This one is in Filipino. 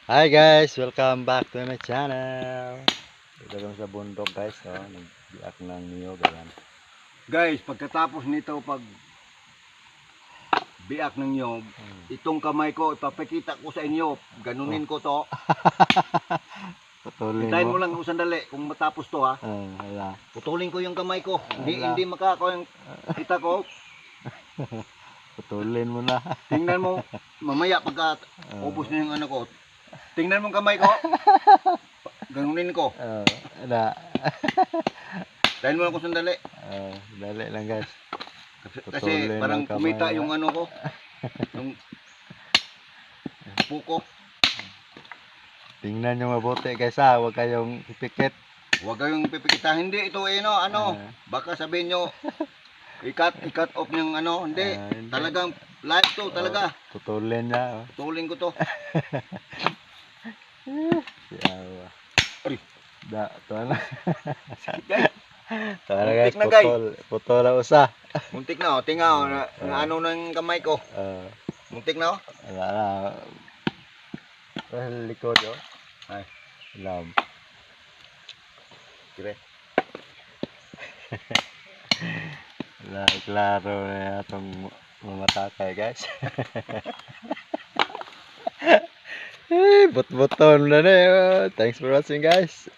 Hi guys, welcome back to my channel. Dito kami sa bundok guys, so nagbiak ng niyog ayan. Guys, pagkatapos nito pag biak ng nyog, itong kamay ko ipapakita ko sa inyo. Ganunin ko to. Putulin Hintayin mo mo. lang kung sandali kung matapos to ha. Hala. Putulin ko yung kamay ko. Ala. Hindi makako yung kita ko. Putulin mo na. Tingnan mo mamaya pagka ubos na yung ano ko. Tingnan mo ang kamay ko. Ganunin ko. Hala. Dahil mo lang ko sandali. Dali lang guys. Kasi Putulin parang ang kamay kumita mo. yung ano ko. Yung puko. Tingnan nyo mabuti guys ha, huwag kayong ipikit. Huwag kayong pipikita. Hindi ito ano. Baka sabihin nyo i-cut off yung ano. Hindi. Hindi. Talagang live to talaga. Putulin niya. Tulin ko to. Yawa. Ari. Ito na. Guys, Tara guys, Muntik na, guys. putol na usa. muntik na oh. Tinga oh. Na ano na yung kamay ko. Muntik na oh. Wala na. Well, likod oh. Ay. Lam. Dire. Wala, klaro na itong mamatakay guys. But-buton na na yun. Thanks for watching guys.